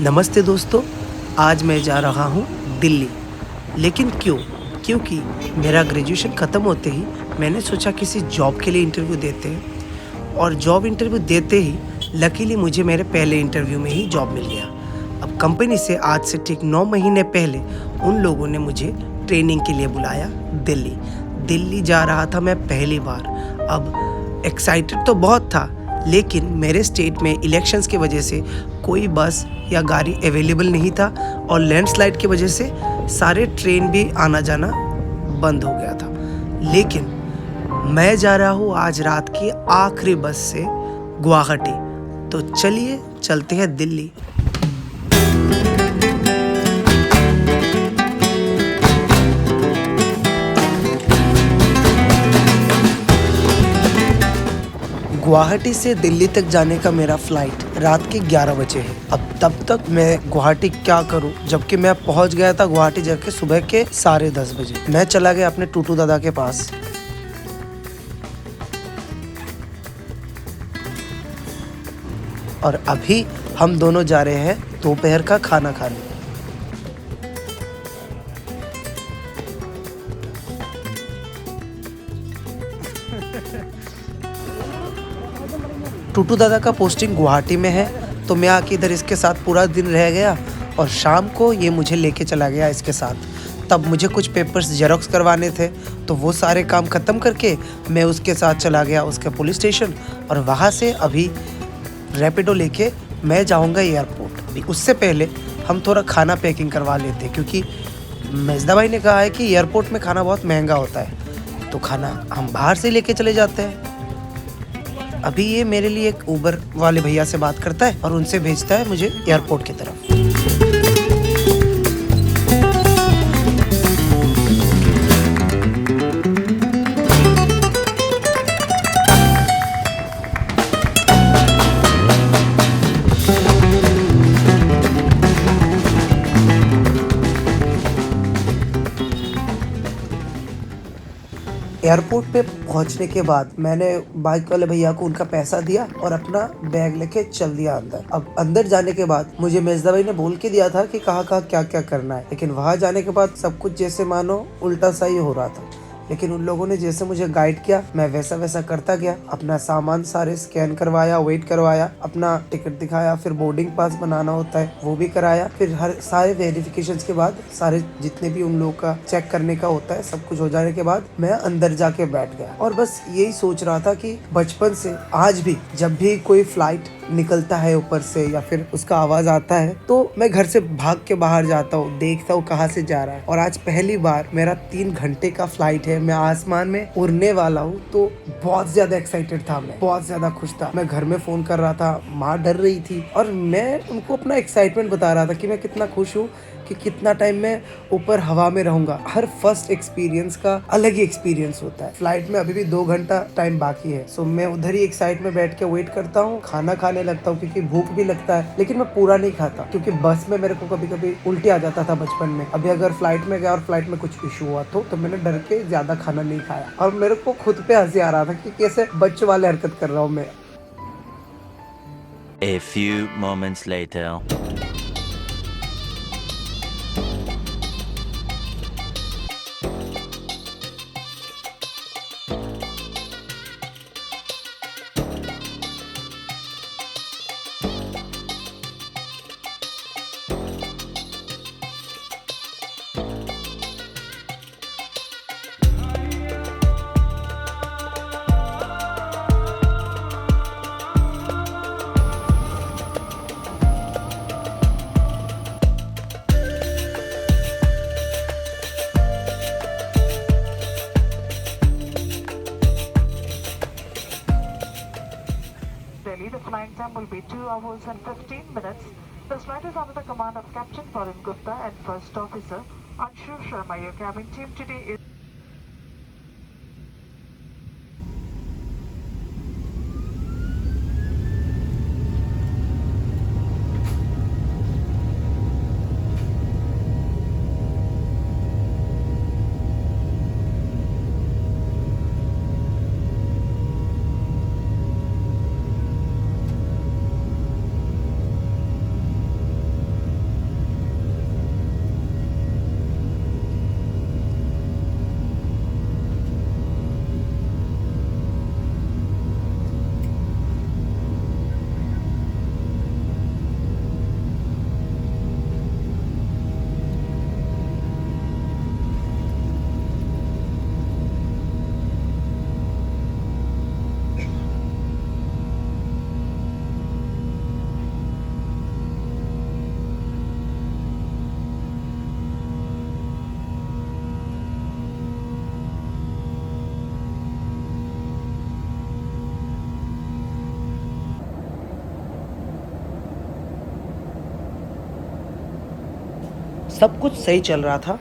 नमस्ते दोस्तों, आज मैं जा रहा हूँ दिल्ली। लेकिन क्यों? क्योंकि मेरा ग्रेजुएशन ख़त्म होते ही मैंने सोचा किसी जॉब के लिए इंटरव्यू देते हैं और जॉब इंटरव्यू देते ही लकीली मुझे मेरे पहले इंटरव्यू में ही जॉब मिल गया। अब कंपनी से आज से ठीक 9 महीने पहले उन लोगों ने मुझे ट्रेनिंग के लिए बुलाया दिल्ली। दिल्ली जा रहा था मैं पहली बार। अब एक्साइटेड तो बहुत था, लेकिन मेरे स्टेट में इलेक्शंस की वजह से कोई बस या गाड़ी अवेलेबल नहीं था और लैंडस्लाइड की वजह से सारे ट्रेन भी आना जाना बंद हो गया था। लेकिन मैं जा रहा हूँ आज रात की आखिरी बस से गुवाहाटी। तो चलिए चलते हैं दिल्ली। गुवाहाटी से दिल्ली तक जाने का मेरा फ़्लाइट रात के 11 बजे है। अब तब तक मैं गुवाहाटी क्या करूं, जबकि मैं पहुंच गया था गुवाहाटी जाके सुबह के 10:30 बजे। मैं चला गया अपने टूटू दादा के पास। और अभी हम दोनों जा रहे हैं दोपहर का खाना खाने। टूटू दादा का पोस्टिंग गुवाहाटी में है, तो मैं आके इधर इसके साथ पूरा दिन रह गया और शाम को ये मुझे लेके चला गया इसके साथ। तब मुझे कुछ पेपर्स जेरोक्स करवाने थे, तो वो सारे काम ख़त्म करके मैं उसके साथ चला गया उसके पुलिस स्टेशन और वहाँ से अभी रैपिडो लेके मैं जाऊँगा एयरपोर्ट। उससे पहले हम थोड़ा खाना पैकिंग करवा लेते हैं, क्योंकि मेजदा भाई ने कहा है कि एयरपोर्ट में खाना बहुत महंगा होता है, तो खाना हम बाहर से लेके चले जाते हैं। अभी ये मेरे लिए एक उबर वाले भैया से बात करता है और उनसे भेजता है मुझे एयरपोर्ट की तरफ। एयरपोर्ट पे पहुंचने के बाद मैंने बाइक वाले भैया को उनका पैसा दिया और अपना बैग लेके चल दिया अंदर। अब अंदर जाने के बाद मुझे मेजदा भाई ने बोल के दिया था कि कहाँ कहाँ क्या क्या करना है, लेकिन वहां जाने के बाद सब कुछ जैसे मानो उल्टा सा ही हो रहा था। लेकिन उन लोगों ने जैसे मुझे गाइड किया, मैं वैसा वैसा करता गया। अपना सामान सारे स्कैन करवाया, वेट करवाया, अपना टिकट दिखाया, फिर बोर्डिंग पास बनाना होता है वो भी कराया। फिर हर सारे वेरिफिकेशंस के बाद, सारे जितने भी उन लोगों का चेक करने का होता है, सब कुछ हो जाने के बाद मैं अंदर जाके बैठ गया और बस यही सोच रहा था कि बचपन से आज भी जब भी कोई फ्लाइट निकलता है ऊपर से या फिर उसका आवाज आता है, तो मैं घर से भाग के बाहर जाता हूँ, देखता हूँ कहाँ से जा रहा है। और आज पहली बार मेरा 3 घंटे का फ्लाइट है, मैं आसमान में उड़ने वाला हूँ, तो बहुत ज्यादा एक्साइटेड था, मैं बहुत ज्यादा खुश था। मैं घर में फोन कर रहा था, माँ डर रही थी और मैं उनको अपना एक्साइटमेंट बता रहा था कि मैं कितना खुश हूँ कि कितना टाइम मैं ऊपर हवा में रहूंगा। हर फर्स्ट एक्सपीरियंस का अलग ही एक्सपीरियंस होता है। फ्लाइट में अभी भी 2 घंटा टाइम बाकी है, सो मैं उधर ही एक साइड में बैठ के वेट करता हूँ, खाना खाने लगता हूँ क्योंकि भूख भी लगता है। लेकिन मैं पूरा नहीं खाता क्योंकि बस में मेरे को कभी कभी उल्टी आ जाता था बचपन में। अभी अगर फ्लाइट में गया और फ्लाइट में कुछ इशू हुआ तो मैंने डर के ज्यादा खाना नहीं खाया और मेरे को खुद पे हंसी आ रहा था कि कैसे बच्चों वाले हरकत कर रहा हूँ मैं। A few moments later. Delhi, the flying time will be 2 hours and 15 minutes. The flight is under the command of Captain Varun Gupta and First Officer Anshu Sharma. Your cabin team today is सब कुछ सही चल रहा था,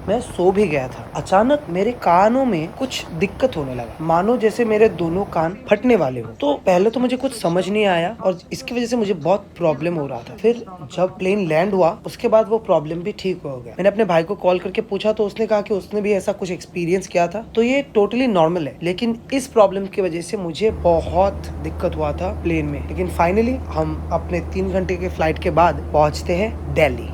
मैं सो भी गया था। अचानक मेरे कानों में कुछ दिक्कत होने लगा, मानो जैसे मेरे दोनों कान फटने वाले हो। तो पहले तो मुझे कुछ समझ नहीं आया और इसकी वजह से मुझे बहुत प्रॉब्लम हो रहा था। फिर जब प्लेन लैंड हुआ उसके बाद वो प्रॉब्लम भी ठीक हो गया। मैंने अपने भाई को कॉल करके पूछा तो उसने कहा कि उसने भी ऐसा कुछ एक्सपीरियंस किया था, तो ये टोटली नॉर्मल है। लेकिन इस प्रॉब्लम की वजह से मुझे बहुत दिक्कत हुआ था प्लेन में। लेकिन फाइनली हम अपने 3 घंटे के फ्लाइट के बाद पहुंचते हैं दिल्ली।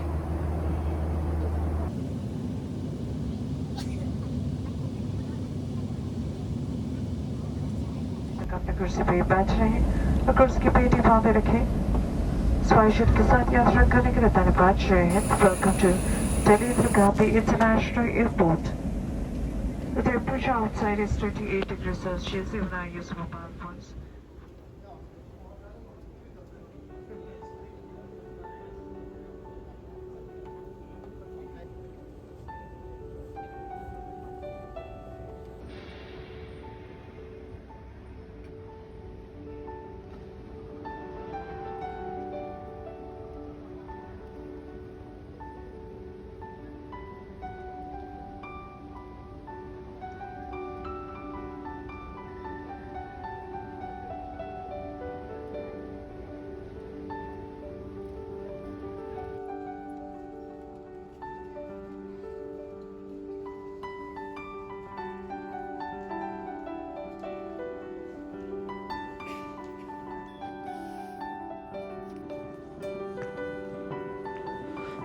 अपने कुर्सी पे बैठ रहे और कुर्सी की पेटी बांधे रखे। स्पाइसजेट के साथ यात्रा करने के लिए धन्यवाद। जय हिंद। Welcome to Delhi Indira international airport. The temperature outside is 28 degrees Celsius. Even I use mobile phones.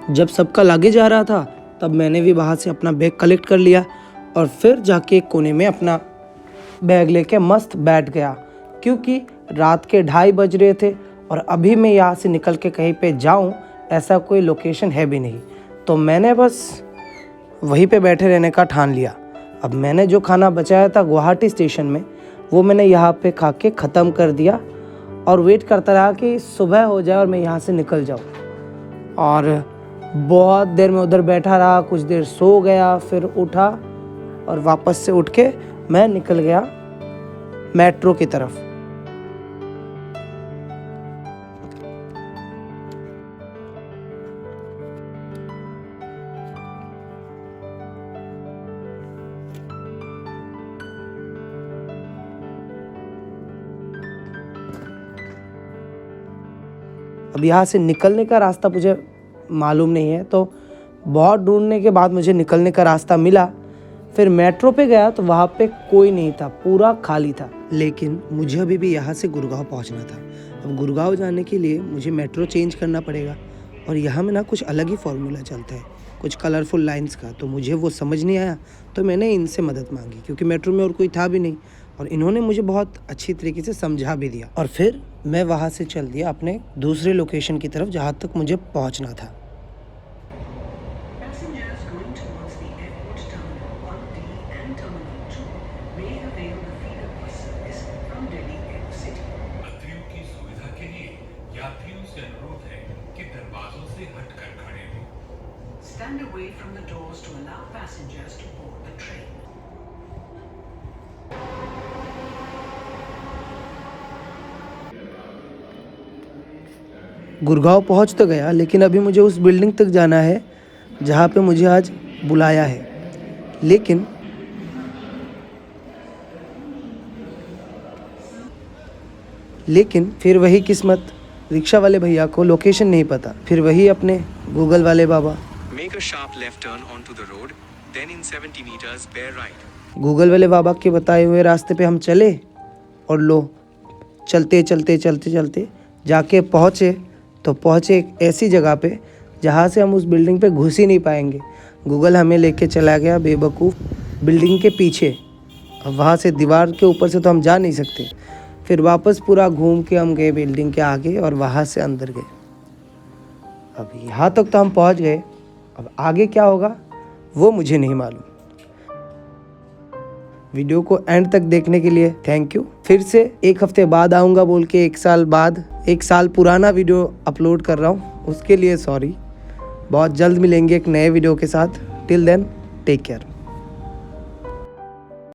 जब सबका लगेज आ रहा था तब मैंने भी वहाँ से अपना बैग कलेक्ट कर लिया और फिर जाके एक कोने में अपना बैग लेके मस्त बैठ गया, क्योंकि रात के 2:30 बज रहे थे और अभी मैं यहाँ से निकल के कहीं पे जाऊँ ऐसा कोई लोकेशन है भी नहीं। तो मैंने बस वहीं पे बैठे रहने का ठान लिया। अब मैंने जो खाना बचाया था गुवाहाटी स्टेशन में वो मैंने यहाँ पे खा के ख़त्म कर दिया और वेट करता रहा कि सुबह हो जाए और मैं यहाँ से निकल जाऊँ। और बहुत देर में उधर बैठा रहा, कुछ देर सो गया, फिर उठा और वापस से उठ के मैं निकल गया मेट्रो की तरफ। अब यहाँ से निकलने का रास्ता मुझे मालूम नहीं है, तो बहुत ढूंढने के बाद मुझे निकलने का रास्ता मिला। फिर मेट्रो पे गया तो वहाँ पे कोई नहीं था, पूरा खाली था। लेकिन मुझे अभी भी यहाँ से गुड़गांव पहुँचना था। अब गुड़गांव जाने के लिए मुझे मेट्रो चेंज करना पड़ेगा और यहाँ में ना कुछ अलग ही फॉर्मूला चलता है, कुछ कलरफुल लाइंस का। तो मुझे वो समझ नहीं आया, तो मैंने इनसे मदद मांगी, क्योंकि मेट्रो में और कोई था भी नहीं और इन्होंने मुझे बहुत अच्छी तरीके से समझा भी दिया। और फिर मैं वहाँ से चल दिया अपने दूसरे लोकेशन की तरफ जहाँ तक मुझे पहुँचना था। Stand away from the doors to allow passengers to board the train. Gurgaon पहुंच तो गया, लेकिन अभी मुझे उस बिल्डिंग तक जाना है जहां पे मुझे आज बुलाया है। लेकिन फिर वही किस्मत, रिक्शा वाले भैया को लोकेशन नहीं पता। फिर वही अपने गूगल वाले बाबा। Make a sharp left turn onto the road, then in 70 meters bear right. Google वाले बाबा के बताए हुए रास्ते पे हम चले और लो चलते चलते चलते चलते जाके पहुँचे एक ऐसी जगह पे जहाँ से हम उस बिल्डिंग पे घुस ही नहीं पाएंगे। गूगल हमें लेके चला गया बेवकूफ़ बिल्डिंग के पीछे। अब वहाँ से दीवार के ऊपर से तो हम जा नहीं सकते। फिर वापस पूरा घूम के हम गए बिल्डिंग के आगे और वहाँ से अंदर गए। अब यहाँ तक तो हम पहुँच गए, अब आगे क्या होगा वो मुझे नहीं मालूम। वीडियो को एंड तक देखने के लिए थैंक यू। फिर से 1 हफ्ते बाद आऊँगा बोल के 1 साल बाद 1 साल पुराना वीडियो अपलोड कर रहा हूँ, उसके लिए सॉरी। बहुत जल्द मिलेंगे एक नए वीडियो के साथ। Till then take care.